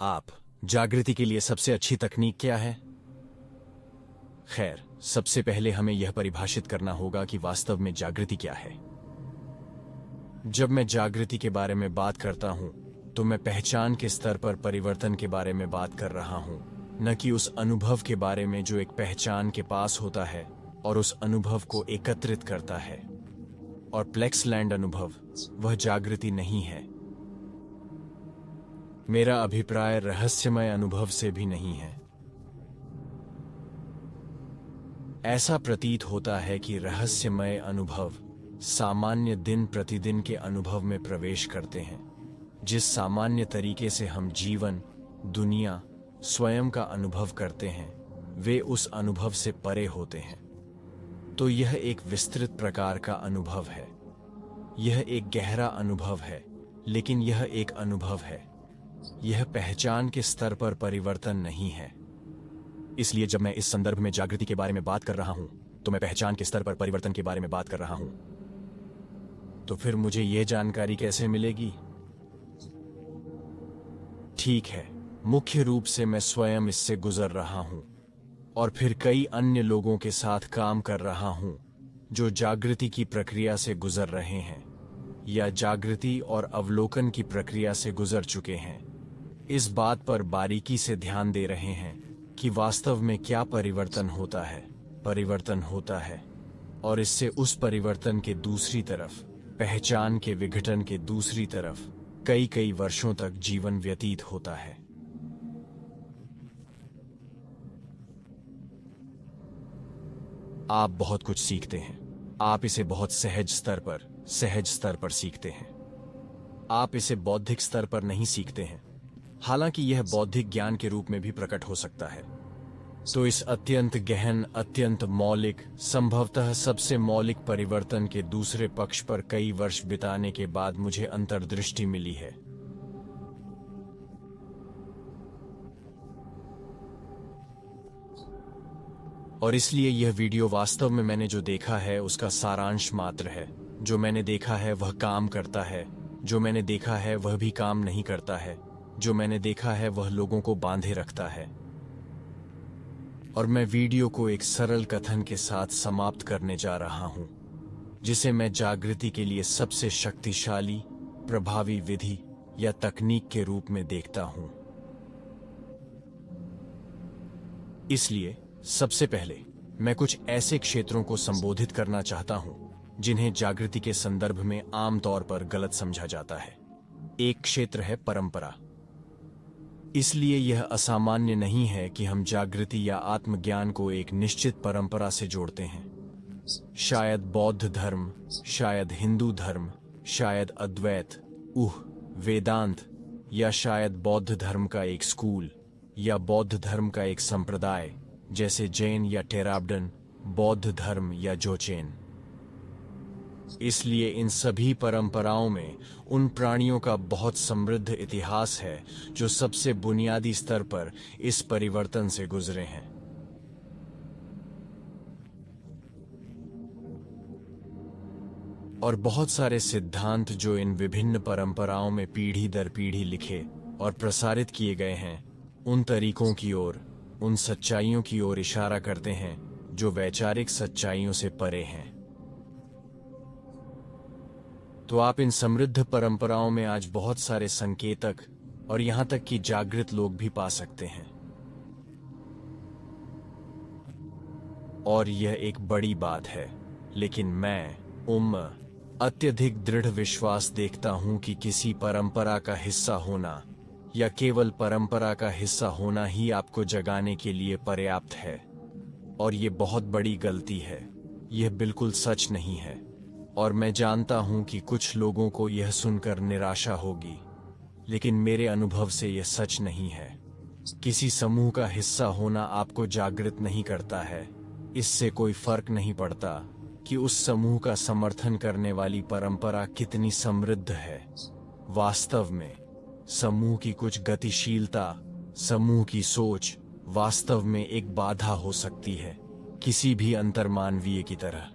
आप जागृति के लिए सबसे अच्छी तकनीक क्या है? खैर, सबसे पहले हमें यह परिभाषित करना होगा कि वास्तव में जागृति क्या है। जब मैं जागृति के बारे में बात करता हूं, तो मैं पहचान के स्तर पर परिवर्तन के बारे में बात कर रहा हूं, न कि उस अनुभव के बारे में जो एक पहचान के पास होता है और उस अनुभव को एकत्रित करता है। और प्लेक्सलैंड अनुभव वह जागृति नहीं है। मेरा अभिप्राय रहस्यमय अनुभव से भी नहीं है। ऐसा प्रतीत होता है कि रहस्यमय अनुभव सामान्य दिन प्रतिदिन के अनुभव में प्रवेश करते हैं। जिस सामान्य तरीके से हम जीवन, दुनिया, स्वयं का अनुभव करते हैं, वे उस अनुभव से परे होते हैं। तो यह एक विस्तृत प्रकार का अनुभव है। यह एक गहरा अनुभव है, लेकिन यह एक अनुभव है। यह पहचान के स्तर पर परिवर्तन नहीं है। इसलिए जब मैं इस संदर्भ में जागृति के बारे में बात कर रहा हूं, तो मैं पहचान के स्तर पर परिवर्तन के बारे में बात कर रहा हूं। तो फिर मुझे यह जानकारी कैसे मिलेगी? ठीक है, मुख्य रूप से मैं स्वयं इससे गुजर रहा हूं और फिर कई अन्य लोगों के साथ काम कर रहा हूं जो जागृति की प्रक्रिया से गुजर रहे हैं या जागृति और अवलोकन की प्रक्रिया से गुजर चुके हैं। इस बात पर बारीकी से ध्यान दे रहे हैं कि वास्तव में क्या परिवर्तन होता है और इससे उस परिवर्तन के दूसरी तरफ, पहचान के विघटन के दूसरी तरफ कई वर्षों तक जीवन व्यतीत होता है। आप बहुत कुछ सीखते हैं। आप इसे बहुत सहज स्तर पर सीखते हैं। आप इसे बौद्धिक स्तर पर नहीं सीखते हैं, हालांकि यह बौद्धिक ज्ञान के रूप में भी प्रकट हो सकता है। तो इस अत्यंत गहन, अत्यंत मौलिक, संभवतः सबसे मौलिक परिवर्तन के दूसरे पक्ष पर कई वर्ष बिताने के बाद मुझे अंतर्दृष्टि मिली है। और इसलिए यह वीडियो वास्तव में मैंने जो देखा है उसका सारांश मात्र है। जो मैंने देखा है वह काम करता है, जो मैंने देखा है वह भी काम नहीं करता है, जो मैंने देखा है वह लोगों को बांधे रखता है। और मैं वीडियो को एक सरल कथन के साथ समाप्त करने जा रहा हूं, जिसे मैं जागृति के लिए सबसे शक्तिशाली, प्रभावी विधि या तकनीक के रूप में देखता हूं। इसलिए सबसे पहले मैं कुछ ऐसे क्षेत्रों को संबोधित करना चाहता हूं जिन्हें जागृति के संदर्भ में आमतौर पर गलत समझा जाता है। एक क्षेत्र है परंपरा। इसलिए यह असामान्य नहीं है कि हम जागृति या आत्मज्ञान को एक निश्चित परंपरा से जोड़ते हैं। शायद बौद्ध धर्म, शायद हिंदू धर्म, शायद अद्वैत, वेदांत, या शायद बौद्ध धर्म का एक स्कूल या बौद्ध धर्म का एक संप्रदाय जैसे जैन या टेराबडन, बौद्ध धर्म या जोचेन। इसलिए इन सभी परंपराओं में उन प्राणियों का बहुत समृद्ध इतिहास है जो सबसे बुनियादी स्तर पर इस परिवर्तन से गुजरे हैं। और बहुत सारे सिद्धांत जो इन विभिन्न परंपराओं में पीढ़ी दर पीढ़ी लिखे और प्रसारित किए गए हैं, उन तरीकों की ओर, उन सच्चाइयों की ओर इशारा करते हैं जो वैचारिक सच्चाइयों से परे हैं। तो आप इन समृद्ध परंपराओं में आज बहुत सारे संकेतक और यहां तक कि जागृत लोग भी पा सकते हैं। और यह एक बड़ी बात है, लेकिन मैं अत्यधिक दृढ़ विश्वास देखता हूं कि किसी परंपरा का हिस्सा होना या केवल परंपरा का हिस्सा होना ही आपको जगाने के लिए पर्याप्त है। और ये बहुत बड़ी गलती है। यह बिल्कुल सच नहीं है। और मैं जानता हूं कि कुछ लोगों को यह सुनकर निराशा होगी, लेकिन मेरे अनुभव से यह सच नहीं है। किसी समूह का हिस्सा होना आपको जागृत नहीं करता है। इससे कोई फर्क नहीं पड़ता कि उस समूह का समर्थन करने वाली परंपरा कितनी समृद्ध है। वास्तव में समूह की कुछ गतिशीलता, समूह की सोच वास्तव में एक बाधा हो सकती है, किसी भी अंतर्मानवीय की तरह।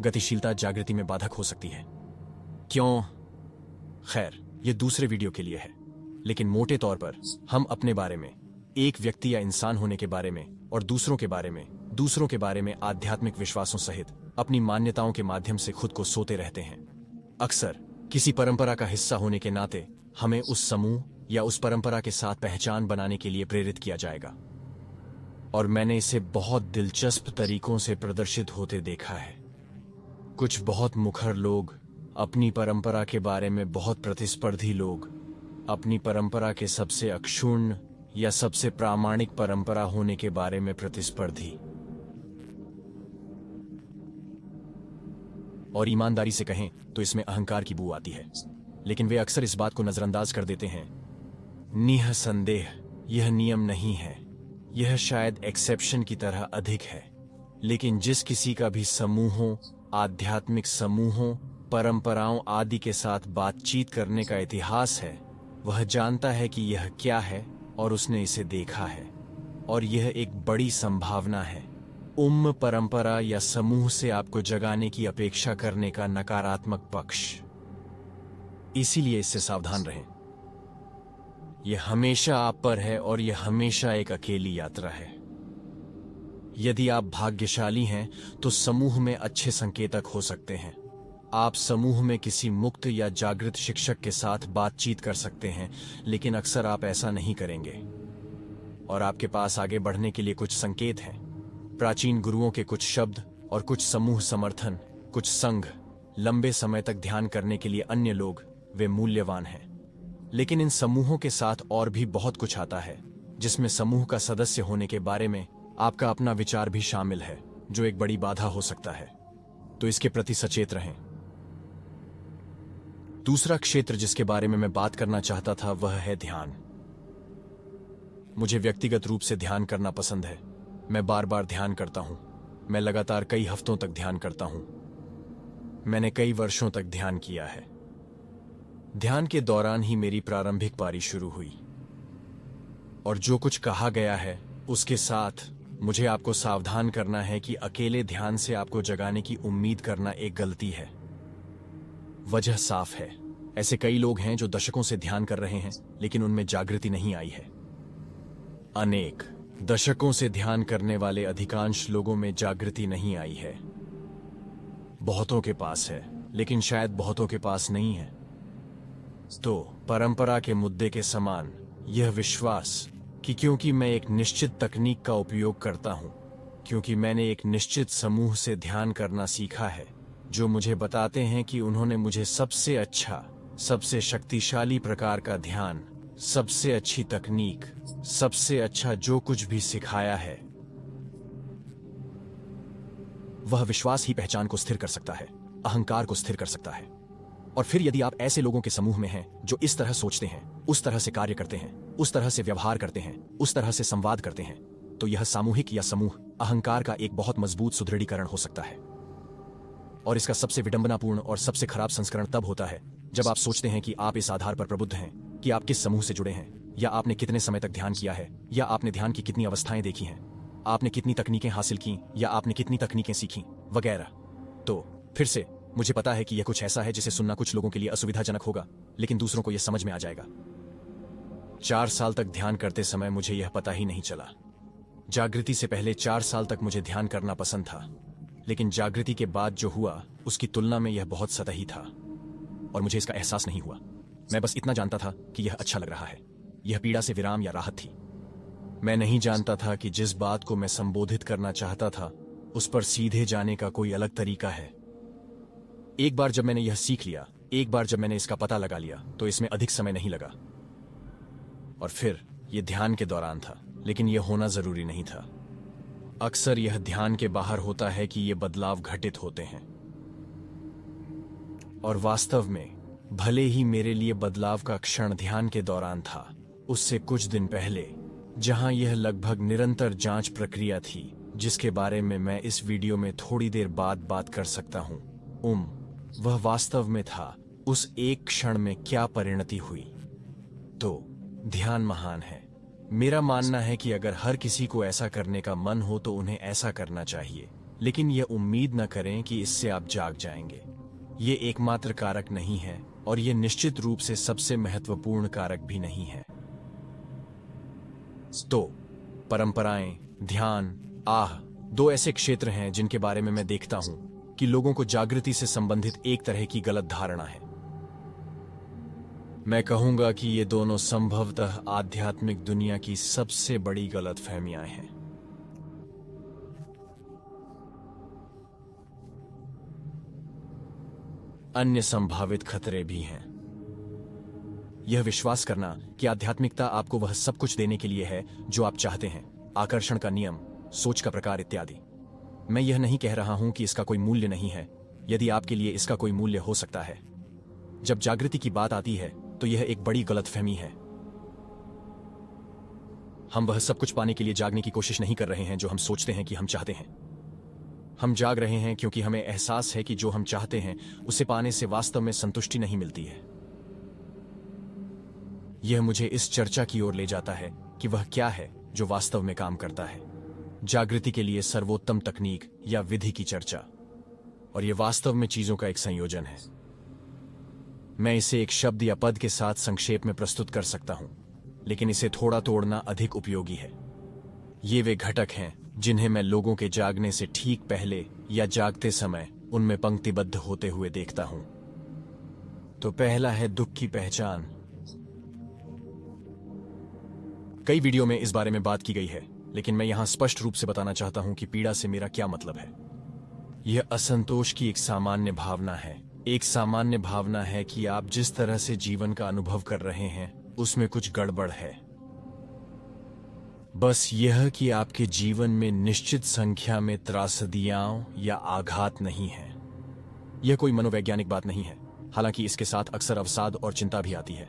गतिशीलता जागृति में बाधक हो सकती है। क्यों? खैर, यह दूसरे वीडियो के लिए है। लेकिन मोटे तौर पर हम अपने बारे में, एक व्यक्ति या इंसान होने के बारे में और दूसरों के बारे में आध्यात्मिक विश्वासों सहित अपनी मान्यताओं के माध्यम से खुद को सोते रहते हैं। अक्सर किसी परंपरा का हिस्सा होने के नाते हमें उस समूह या उस परंपरा के साथ पहचान बनाने के लिए प्रेरित किया जाएगा, और मैंने इसे बहुत दिलचस्प तरीकों से प्रदर्शित होते देखा है। कुछ बहुत मुखर लोग अपनी परंपरा के बारे में, बहुत प्रतिस्पर्धी लोग अपनी परंपरा के सबसे अक्षुण्ण या सबसे प्रामाणिक परंपरा होने के बारे में प्रतिस्पर्धी और ईमानदारी से कहें तो इसमें अहंकार की बू आती है, लेकिन वे अक्सर इस बात को नजरअंदाज कर देते हैं। निःसंदेह यह नियम नहीं है, यह शायद एक्सेप्शन की तरह अधिक है, लेकिन जिस किसी का भी समूहों, आध्यात्मिक समूहों, परंपराओं आदि के साथ बातचीत करने का इतिहास है, वह जानता है कि यह क्या है और उसने इसे देखा है, और यह एक बड़ी संभावना है। परंपरा या समूह से आपको जगाने की अपेक्षा करने का नकारात्मक पक्ष। इसीलिए इससे सावधान रहें। यह हमेशा आप पर है और यह हमेशा एक अकेली यात्रा है। यदि आप भाग्यशाली हैं तो समूह में अच्छे संकेतक हो सकते हैं। आप समूह में किसी मुक्त या जागृत शिक्षक के साथ बातचीत कर सकते हैं, लेकिन अक्सर आप ऐसा नहीं करेंगे, और आपके पास आगे बढ़ने के लिए कुछ संकेत हैं। प्राचीन गुरुओं के कुछ शब्द और कुछ समूह समर्थन, कुछ संघ, लंबे समय तक ध्यान करने के लिए अन्य लोग, वे मूल्यवान हैं। लेकिन इन समूहों के साथ और भी बहुत कुछ आता है, जिसमें समूह का सदस्य होने के बारे में आपका अपना विचार भी शामिल है, जो एक बड़ी बाधा हो सकता है। तो इसके प्रति सचेत रहें। दूसरा क्षेत्र जिसके बारे में मैं बात करना चाहता था वह है ध्यान। मुझे व्यक्तिगत रूप से ध्यान करना पसंद है। मैं बार बार ध्यान करता हूं। मैं लगातार कई हफ्तों तक ध्यान करता हूं। मैंने कई वर्षों तक ध्यान किया है। ध्यान के दौरान ही मेरी प्रारंभिक पारी शुरू हुई, और जो कुछ कहा गया है उसके साथ मुझे आपको सावधान करना है कि अकेले ध्यान से आपको जगाने की उम्मीद करना एक गलती है। वजह साफ है। ऐसे कई लोग हैं जो दशकों से ध्यान कर रहे हैं, लेकिन उनमें जागृति नहीं आई है। अनेक दशकों से ध्यान करने वाले अधिकांश लोगों में जागृति नहीं आई है। बहुतों के पास है, लेकिन शायद बहुतों के पास नहीं है। तो परंपरा के मुद्दे के समान यह विश्वास कि क्योंकि मैं एक निश्चित तकनीक का उपयोग करता हूं, क्योंकि मैंने एक निश्चित समूह से ध्यान करना सीखा है, जो मुझे बताते हैं कि उन्होंने मुझे सबसे अच्छा, सबसे शक्तिशाली प्रकार का ध्यान, सबसे अच्छी तकनीक, सबसे अच्छा जो कुछ भी सिखाया है, वह विश्वास ही पहचान को स्थिर कर सकता है, अहंकार को स्थिर कर सकता है। और फिर यदि आप ऐसे लोगों के समूह में हैं जो इस तरह सोचते हैं, उस तरह से कार्य करते हैं, उस तरह से व्यवहार करते हैं, उस तरह से संवाद करते हैं, तो यह सामूहिक या समूह अहंकार का एक बहुत मजबूत सुदृढ़ीकरण हो सकता है। और इसका सबसे विडंबनापूर्ण और सबसे खराब संस्करण तब होता है जब आप सोचते हैं कि आप इस आधार पर प्रबुद्ध हैं कि आप किस समूह से जुड़े हैं, या आपने कितने समय तक ध्यान किया है, या आपने ध्यान की कितनी अवस्थाएं देखी हैं, आपने कितनी तकनीकें हासिल की, या आपने कितनी तकनीकें सीखी, वगैरह। तो फिर से मुझे पता है कि यह कुछ ऐसा है जिसे सुनना कुछ लोगों के लिए असुविधाजनक होगा, लेकिन दूसरों को यह समझ में आ जाएगा। 4 साल तक ध्यान करते समय मुझे यह पता ही नहीं चला। जागृति से पहले 4 साल तक मुझे ध्यान करना पसंद था, लेकिन जागृति के बाद जो हुआ उसकी तुलना में यह बहुत सतही था, और मुझे इसका एहसास नहीं हुआ। मैं बस इतना जानता था कि यह अच्छा लग रहा है। यह पीड़ा से विराम या राहत थी। मैं नहीं जानता था कि जिस बात को मैं संबोधित करना चाहता था उस पर सीधे जाने का कोई अलग तरीका है। एक बार जब मैंने यह सीख लिया, एक बार जब मैंने इसका पता लगा लिया, तो इसमें अधिक समय नहीं लगा। और फिर यह ध्यान के दौरान था, लेकिन यह होना जरूरी नहीं था। अक्सर यह ध्यान के बाहर होता है कि ये बदलाव घटित होते हैं। और वास्तव में भले ही मेरे लिए बदलाव का क्षण ध्यान के दौरान था, उससे कुछ दिन पहले, जहां यह लगभग निरंतर जांच प्रक्रिया थी, जिसके बारे में मैं इस वीडियो में थोड़ी देर बाद बात कर सकता हूं, वह वास्तव में था उस एक क्षण में क्या परिणति हुई। तो ध्यान महान है। मेरा मानना है कि अगर हर किसी को ऐसा करने का मन हो तो उन्हें ऐसा करना चाहिए, लेकिन यह उम्मीद न करें कि इससे आप जाग जाएंगे। ये एकमात्र कारक नहीं है, और ये निश्चित रूप से सबसे महत्वपूर्ण कारक भी नहीं है। तो परंपराएं, ध्यान, आह, दो ऐसे क्षेत्र हैं जिनके बारे में मैं देखता हूं कि लोगों को जागृति से संबंधित एक तरह की गलत धारणा है। मैं कहूंगा कि ये दोनों संभवतः आध्यात्मिक दुनिया की सबसे बड़ी गलतफहमियां हैं। अन्य संभावित खतरे भी हैं। यह विश्वास करना कि आध्यात्मिकता आपको वह सब कुछ देने के लिए है जो आप चाहते हैं, आकर्षण का नियम, सोच का प्रकार इत्यादि। मैं यह नहीं कह रहा हूं कि इसका कोई मूल्य नहीं है, यदि आपके लिए इसका कोई मूल्य हो सकता है। जब जागृति की बात आती है तो यह एक बड़ी गलतफहमी है। हम वह सब कुछ पाने के लिए जागने की कोशिश नहीं कर रहे हैं जो हम सोचते हैं कि हम चाहते हैं। हम जाग रहे हैं क्योंकि हमें एहसास है कि जो हम चाहते हैं उसे पाने से वास्तव में संतुष्टि नहीं मिलती है। यह मुझे इस चर्चा की ओर ले जाता है कि वह क्या है जो वास्तव में काम करता है। जागृति के लिए सर्वोत्तम तकनीक या विधि की चर्चा, और यह वास्तव में चीजों का एक संयोजन है। मैं इसे एक शब्द या पद के साथ संक्षेप में प्रस्तुत कर सकता हूं, लेकिन इसे थोड़ा तोड़ना अधिक उपयोगी है। ये वे घटक हैं जिन्हें मैं लोगों के जागने से ठीक पहले या जागते समय उनमें पंक्तिबद्ध होते हुए देखता हूं। तो पहला है दुख की पहचान। कई वीडियो में इस बारे में बात की गई है, लेकिन मैं यहां स्पष्ट रूप से बताना चाहता हूं कि पीड़ा से मेरा क्या मतलब है। यह असंतोष की एक सामान्य भावना है। एक सामान्य भावना है कि आप जिस तरह से जीवन का अनुभव कर रहे हैं उसमें कुछ गड़बड़ है। बस यह कि आपके जीवन में निश्चित संख्या में त्रासदियां या आघात नहीं है। यह कोई मनोवैज्ञानिक बात नहीं है, हालांकि इसके साथ अक्सर अवसाद और चिंता भी आती है।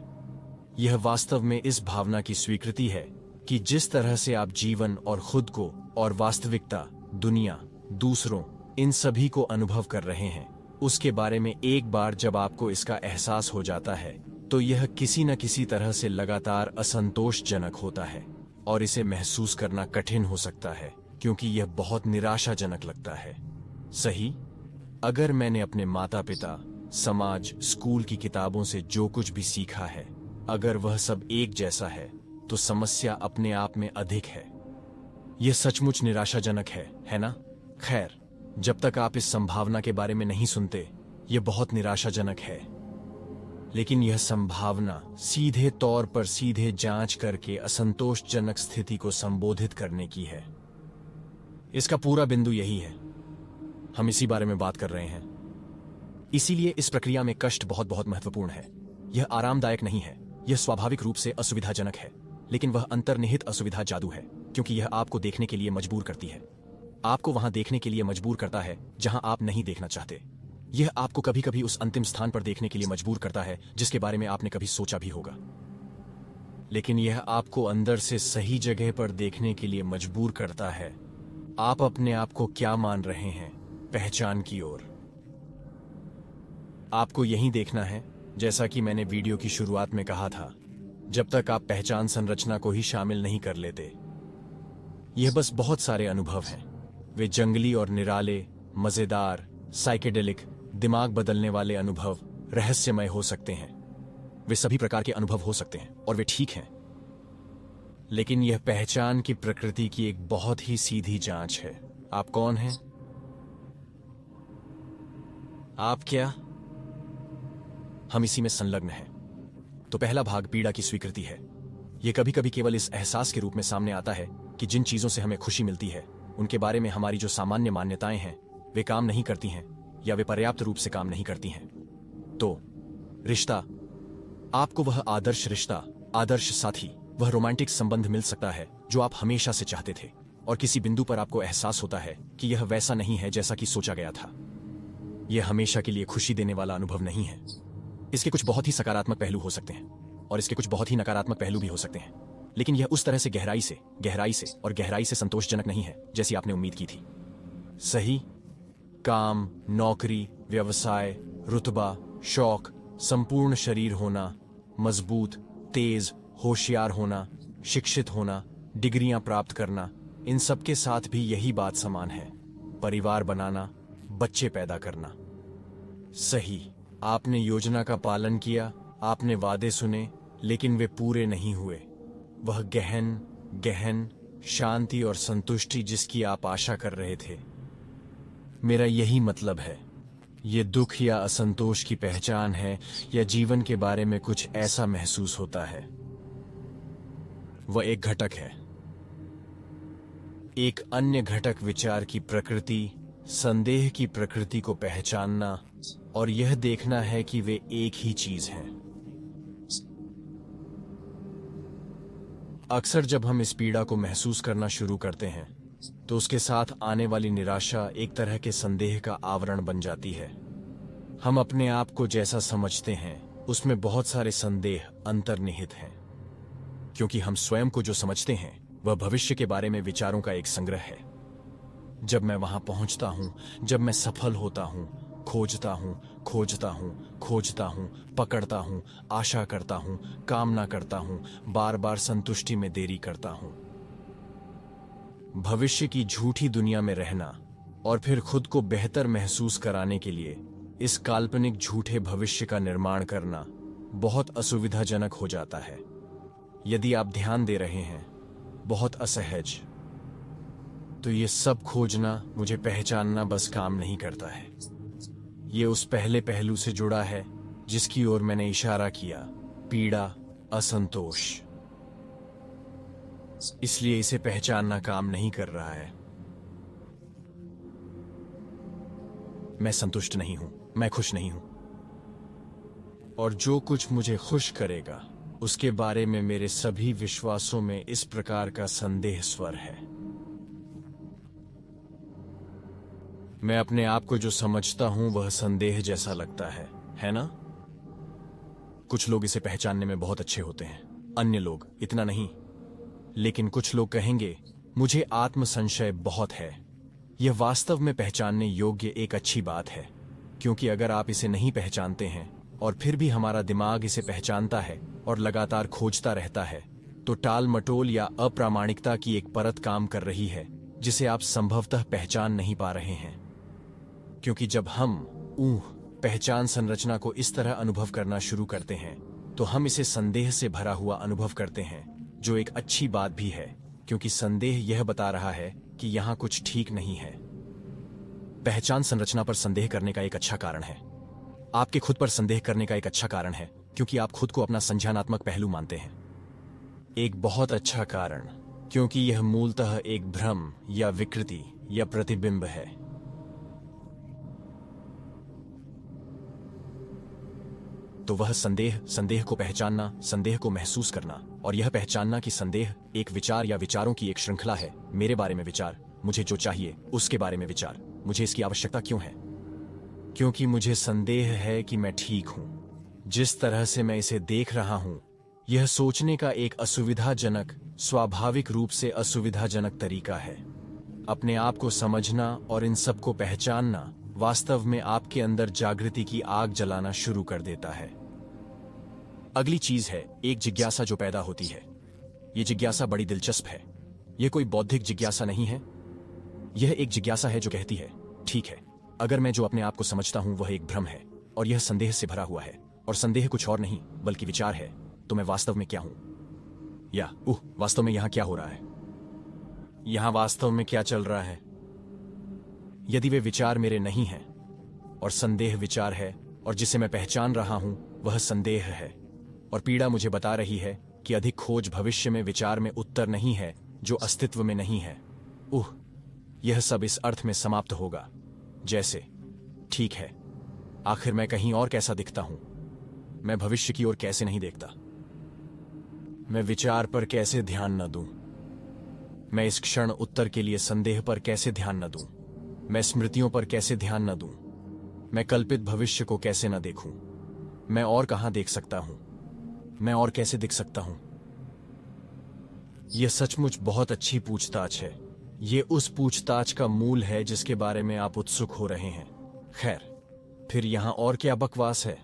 यह वास्तव में इस भावना की स्वीकृति है कि जिस तरह से आप जीवन और खुद को और वास्तविकता, दुनिया, दूसरों, इन सभी को अनुभव कर रहे हैं, उसके बारे में एक बार जब आपको इसका एहसास हो जाता है तो यह किसी न किसी तरह से लगातार असंतोषजनक होता है और इसे महसूस करना कठिन हो सकता है क्योंकि यह बहुत निराशाजनक लगता है। सही? अगर मैंने अपने माता पिता, समाज, स्कूल की किताबों से जो कुछ भी सीखा है, अगर वह सब एक जैसा है, तो समस्या अपने आप में अधिक है। यह सचमुच निराशाजनक है ना? खैर, जब तक आप इस संभावना के बारे में नहीं सुनते, यह बहुत निराशाजनक है। लेकिन यह संभावना सीधे तौर पर सीधे जांच करके असंतोषजनक स्थिति को संबोधित करने की है। इसका पूरा बिंदु यही है। हम इसी बारे में बात कर रहे हैं। इसीलिए इस प्रक्रिया में कष्ट बहुत बहुत महत्वपूर्ण है। यह आरामदायक नहीं है, यह स्वाभाविक रूप से असुविधाजनक है, लेकिन वह अंतर्निहित असुविधा जादू है, क्योंकि यह आपको देखने के लिए मजबूर करती है। आपको वहां देखने के लिए मजबूर करता है जहां आप नहीं देखना चाहते। यह आपको कभी कभी उस अंतिम स्थान पर देखने के लिए मजबूर करता है जिसके बारे में आपने कभी सोचा भी होगा। लेकिन यह आपको अंदर से सही जगह पर देखने के लिए मजबूर करता है। आप अपने आप को क्या मान रहे हैं, पहचान की ओर। आपको यही देखना है, जैसा कि मैंने वीडियो की शुरुआत में कहा था, जब तक आप पहचान संरचना को ही शामिल नहीं कर लेते। यह बस बहुत सारे अनुभव हैं। वे जंगली और निराले, मजेदार, साइकेडेलिक, दिमाग बदलने वाले अनुभव, रहस्यमय हो सकते हैं। वे सभी प्रकार के अनुभव हो सकते हैं और वे ठीक हैं। लेकिन यह पहचान की प्रकृति की एक बहुत ही सीधी जांच है। आप कौन हैं? आप क्या? हम इसी में संलग्न हैं। तो पहला भाग पीड़ा की स्वीकृति है। यह कभी कभी केवल इस एहसास के रूप में सामने आता है कि जिन चीजों से हमें खुशी मिलती है उनके बारे में हमारी जो सामान्य मान्यताएं हैं वे काम नहीं करती हैं या वे पर्याप्त रूप से काम नहीं करती हैं। तो रिश्ता, आपको वह आदर्श रिश्ता, आदर्श साथी, वह रोमांटिक संबंध मिल सकता है जो आप हमेशा से चाहते थे, और किसी बिंदु पर आपको एहसास होता है कि यह वैसा नहीं है जैसा कि सोचा गया था। यह हमेशा के लिए खुशी देने वाला अनुभव नहीं है। इसके कुछ बहुत ही सकारात्मक पहलू हो सकते हैं और इसके कुछ बहुत ही नकारात्मक पहलू भी हो सकते हैं, लेकिन यह उस तरह से गहराई से संतोषजनक नहीं है जैसी आपने उम्मीद की थी। सही? काम, नौकरी, व्यवसाय, रुतबा, शौक, संपूर्ण शरीर होना, मजबूत, तेज, होशियार होना, शिक्षित होना, डिग्रियां प्राप्त करना, इन सब के साथ भी यही बात समान है। परिवार बनाना, बच्चे पैदा करना। सही। आपने योजना का पालन किया, आपने वादे सुने, लेकिन वे पूरे नहीं हुए। वह गहन गहन शांति और संतुष्टि जिसकी आप आशा कर रहे थे। मेरा यही मतलब है, ये दुख या असंतोष की पहचान है, या जीवन के बारे में कुछ ऐसा महसूस होता है। वह एक घटक है। एक अन्य घटक विचार की प्रकृति, संदेह की प्रकृति को पहचानना और यह देखना है कि वे एक ही चीज हैं। अक्सर जब हम इस पीड़ा को महसूस करना शुरू करते हैं तो उसके साथ आने वाली निराशा एक तरह के संदेह का आवरण बन जाती है। हम अपने आप को जैसा समझते हैं उसमें बहुत सारे संदेह अंतर्निहित हैं, क्योंकि हम स्वयं को जो समझते हैं वह भविष्य के बारे में विचारों का एक संग्रह है। जब मैं वहां पहुंचता हूं, जब मैं सफल होता हूं, खोजता हूं, खोजता हूं, खोजता हूं, पकड़ता हूं, आशा करता हूं, कामना करता हूं, बार बार संतुष्टि में देरी करता हूं। भविष्य की झूठी दुनिया में रहना और फिर खुद को बेहतर महसूस कराने के लिए इस काल्पनिक झूठे भविष्य का निर्माण करना बहुत असुविधाजनक हो जाता है। यदि आप ध्यान दे रहे हैं, बहुत असहज। तो ये सब खोजना, मुझे पहचानना बस काम नहीं करता है। ये उस पहले पहलू से जुड़ा है जिसकी ओर मैंने इशारा किया, पीड़ा, असंतोष। इसलिए इसे पहचानना काम नहीं कर रहा है। मैं संतुष्ट नहीं हूं, मैं खुश नहीं हूं। और जो कुछ मुझे खुश करेगा उसके बारे में मेरे सभी विश्वासों में इस प्रकार का संदेह स्वर है। मैं अपने आप को जो समझता हूं वह संदेह जैसा लगता है ना? कुछ लोग इसे पहचानने में बहुत अच्छे होते हैं, अन्य लोग इतना नहीं। लेकिन कुछ लोग कहेंगे, मुझे आत्म संशय बहुत है। यह वास्तव में पहचानने योग्य एक अच्छी बात है, क्योंकि अगर आप इसे नहीं पहचानते हैं और फिर भी हमारा दिमाग इसे पहचानता है और लगातार खोजता रहता है, तो टाल मटोल या अप्रामाणिकता की एक परत काम कर रही है जिसे आप संभवतः पहचान नहीं पा रहे हैं। क्योंकि जब हम पहचान संरचना को इस तरह अनुभव करना शुरू करते हैं तो हम इसे संदेह से भरा हुआ अनुभव करते हैं, जो एक अच्छी बात भी है, क्योंकि संदेह यह बता रहा है कि यहां कुछ ठीक नहीं है। पहचान संरचना पर संदेह करने का एक अच्छा कारण है। आपके खुद पर संदेह करने का एक अच्छा कारण है, क्योंकि आप खुद को अपना संज्ञानात्मक पहलू मानते हैं। एक बहुत अच्छा कारण, क्योंकि यह मूलतः एक भ्रम या विकृति या प्रतिबिंब है। तो वह संदेह को पहचानना, संदेह को महसूस करना और यह पहचानना कि संदेह एक विचार या विचारों की एक श्रृंखला है। मेरे बारे में विचार, मुझे जो चाहिए उसके बारे में विचार, मुझे इसकी आवश्यकता क्यों है? क्योंकि मुझे संदेह है कि मैं ठीक हूं। जिस तरह से मैं इसे देख रहा हूं, यह सोचने का एक असुविधाजनक, स्वाभाविक रूप से असुविधाजनक तरीका है। अपने आप को समझना और इन सब को पहचानना वास्तव में आपके अंदर जागृति की आग जलाना शुरू कर देता है। अगली चीज है एक जिज्ञासा जो पैदा होती है। यह जिज्ञासा बड़ी दिलचस्प है। यह कोई बौद्धिक जिज्ञासा नहीं है। यह एक जिज्ञासा है जो कहती है, ठीक है, अगर मैं जो अपने आप को समझता हूं वह एक भ्रम है और यह संदेह से भरा हुआ है, और संदेह कुछ और नहीं बल्कि विचार है, तो मैं वास्तव में क्या हूं? या वास्तव में यहां क्या हो रहा है? यहां वास्तव में क्या चल रहा है? यदि वे विचार मेरे नहीं हैं और संदेह विचार है और जिसे मैं पहचान रहा हूं वह संदेह है, और पीड़ा मुझे बता रही है कि अधिक खोज भविष्य में विचार में उत्तर नहीं है जो अस्तित्व में नहीं है, यह सब इस अर्थ में समाप्त होगा जैसे, ठीक है, आखिर मैं कहीं और कैसा दिखता हूं? मैं भविष्य की ओर कैसे नहीं देखता? मैं विचार पर कैसे ध्यान न दूं? मैं इस क्षण उत्तर के लिए संदेह पर कैसे ध्यान न दूं? मैं स्मृतियों पर कैसे ध्यान न दूं? मैं कल्पित भविष्य को कैसे न देखूं? मैं और कहां देख सकता हूं? मैं और कैसे दिख सकता हूं? यह सचमुच बहुत अच्छी पूछताछ है। यह उस पूछताछ का मूल है जिसके बारे में आप उत्सुक हो रहे हैं। खैर, फिर यहां और क्या बकवास है?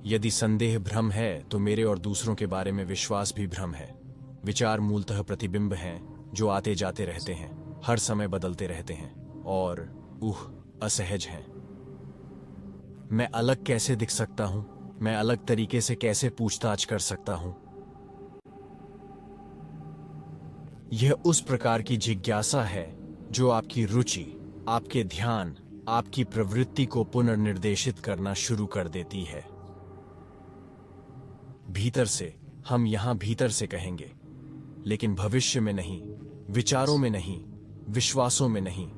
यदि संदेह भ्रम है तो मेरे और दूसरों के बारे में विश्वास भी भ्रम है। विचार मूलतः प्रतिबिंब हैं जो आते जाते रहते हैं, हर समय बदलते रहते हैं और असहज हैं। मैं अलग कैसे दिख सकता हूं? मैं अलग तरीके से कैसे पूछताछ कर सकता हूं? यह उस प्रकार की जिज्ञासा है जो आपकी रुचि, आपके ध्यान, आपकी प्रवृत्ति को पुनर्निर्देशित करना शुरू कर देती है। भीतर से, हम यहां भीतर से कहेंगे, लेकिन भविष्य में नहीं, विचारों में नहीं, विश्वासों में नहीं,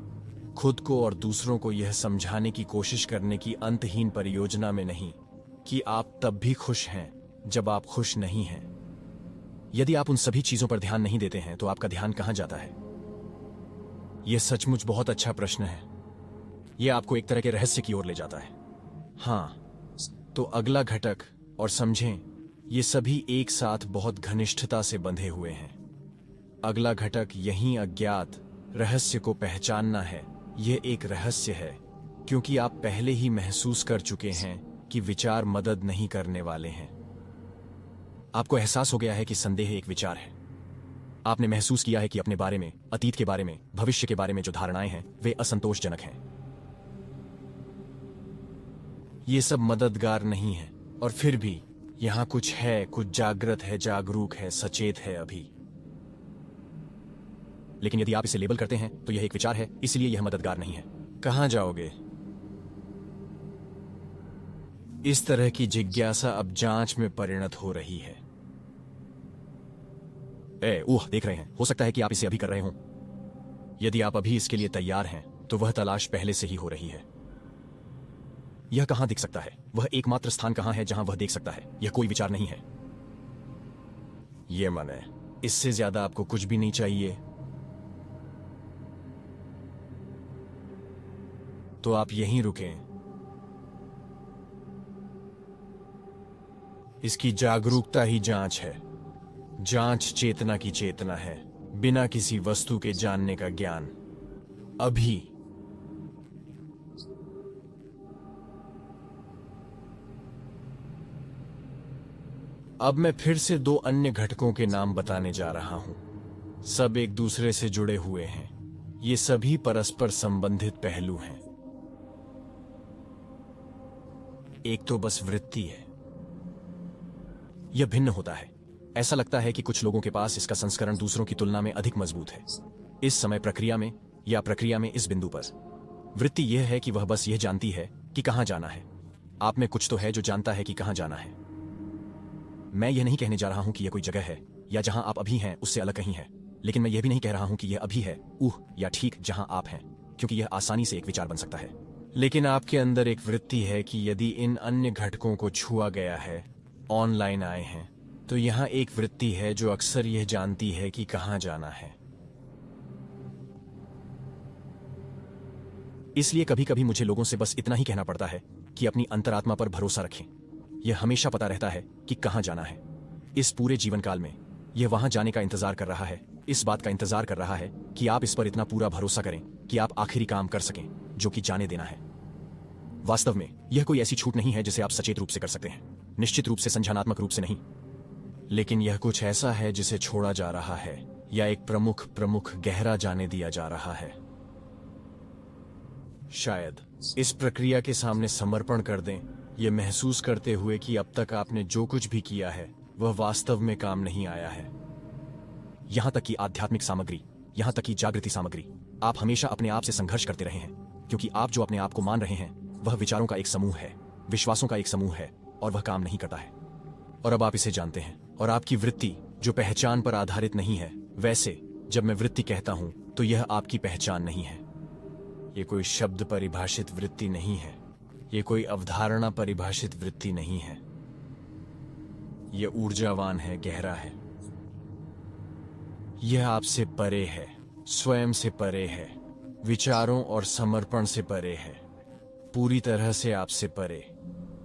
खुद को और दूसरों को यह समझाने की कोशिश करने की अंतहीन परियोजना में नहीं कि आप तब भी खुश हैं जब आप खुश नहीं हैं। यदि आप उन सभी चीजों पर ध्यान नहीं देते हैं तो आपका ध्यान कहां जाता है? यह सचमुच बहुत अच्छा प्रश्न है। यह आपको एक तरह के रहस्य की ओर ले जाता है। हां, तो अगला घटक, और समझें, ये सभी एक साथ बहुत घनिष्ठता से बंधे हुए हैं। अगला घटक यही अज्ञात रहस्य को पहचानना है। यह एक रहस्य है क्योंकि आप पहले ही महसूस कर चुके हैं कि विचार मदद नहीं करने वाले हैं। आपको एहसास हो गया है कि संदेह एक विचार है। आपने महसूस किया है कि अपने बारे में, अतीत के बारे में, भविष्य के बारे में जो धारणाएं हैं वे असंतोषजनक हैं। ये सब मददगार नहीं है, और फिर भी यहां कुछ है, कुछ जागृत है, जागरूक है, सचेत है अभी। लेकिन यदि आप इसे लेबल करते हैं तो यह एक विचार है, इसलिए यह मददगार नहीं है। कहां जाओगे? इस तरह की जिज्ञासा अब जांच में परिणत हो रही है। देख रहे हैं, हो सकता है कि आप इसे अभी कर रहे हों। यदि आप अभी इसके लिए तैयार हैं तो वह तलाश पहले से ही हो रही है। यह कहां दिख सकता है? वह एकमात्र स्थान कहां है जहां वह देख सकता है? यह कोई विचार नहीं है, यह मन है। इससे ज्यादा आपको कुछ भी नहीं चाहिए। तो आप यहीं रुकें। इसकी जागरूकता ही जांच है। जांच चेतना की चेतना है, बिना किसी वस्तु के जानने का ज्ञान। अभी अब मैं फिर से दो अन्य घटकों के नाम बताने जा रहा हूं। सब एक दूसरे से जुड़े हुए हैं। ये सभी परस्पर संबंधित पहलू हैं। एक तो बस वृत्ति है। यह भिन्न होता है। ऐसा लगता है कि कुछ लोगों के पास इसका संस्करण दूसरों की तुलना में अधिक मजबूत है। इस समय प्रक्रिया में, या प्रक्रिया में इस बिंदु पर, वृत्ति यह है कि वह बस यह जानती है कि कहां जाना है। आप में कुछ तो है जो जानता है कि कहां जाना है। मैं यह नहीं कहने जा रहा हूं कि यह कोई जगह है या जहां आप अभी हैं उससे अलग कहीं है, लेकिन मैं यह भी नहीं कह रहा हूं कि यह अभी है, या ठीक जहां आप हैं, क्योंकि यह आसानी से एक विचार बन सकता है। लेकिन आपके अंदर एक वृत्ति है कि यदि इन अन्य घटकों को छुआ गया है, ऑनलाइन आए हैं, तो यहां एक वृत्ति है जो अक्सर यह जानती है कि कहां जाना है। इसलिए कभी कभी मुझे लोगों से बस इतना ही कहना पड़ता है कि अपनी अंतरात्मा पर भरोसा रखें। यह हमेशा पता रहता है कि कहां जाना है। इस पूरे जीवन काल में यह वहां जाने का इंतजार कर रहा है, इस बात का इंतजार कर रहा है कि आप इस पर इतना पूरा भरोसा करें कि आप आखिरी काम कर सकें, जो कि जाने देना है। वास्तव में यह कोई ऐसी छूट नहीं है जिसे आप सचेत रूप से कर सकते हैं, निश्चित रूप से, संज्ञानात्मक रूप से नहीं। लेकिन यह कुछ ऐसा है जिसे छोड़ा जा रहा है, या एक प्रमुख गहरा जाने दिया जा रहा है। शायद इस प्रक्रिया के सामने समर्पण कर दें, यह महसूस करते हुए कि अब तक आपने जो कुछ भी किया है वह वास्तव में काम नहीं आया है। यहां तक कि आध्यात्मिक सामग्री, यहां तक कि जागृति सामग्री, आप हमेशा अपने आप से संघर्ष करते रहे हैं, क्योंकि आप जो अपने आप को मान रहे हैं वह विचारों का एक समूह है, विश्वासों का एक समूह है, और वह काम नहीं करता है। और अब आप इसे जानते हैं, और आपकी वृत्ति जो पहचान पर आधारित नहीं है, वैसे जब मैं वृत्ति कहता हूं तो यह आपकी पहचान नहीं है। यह कोई शब्द परिभाषित वृत्ति नहीं है, यह कोई अवधारणा परिभाषित वृत्ति नहीं है। यह ऊर्जावान है, गहरा है। यह आपसे परे है, स्वयं से परे है, विचारों और समर्पण से परे है, पूरी तरह से आपसे परे,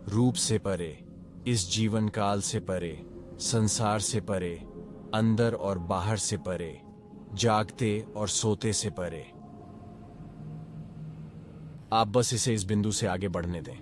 रूप से परे, इस जीवन काल से परे, संसार से परे, अंदर और बाहर से परे, जागते और सोते से परे। आप बस इसे इस बिंदु से आगे बढ़ने दें।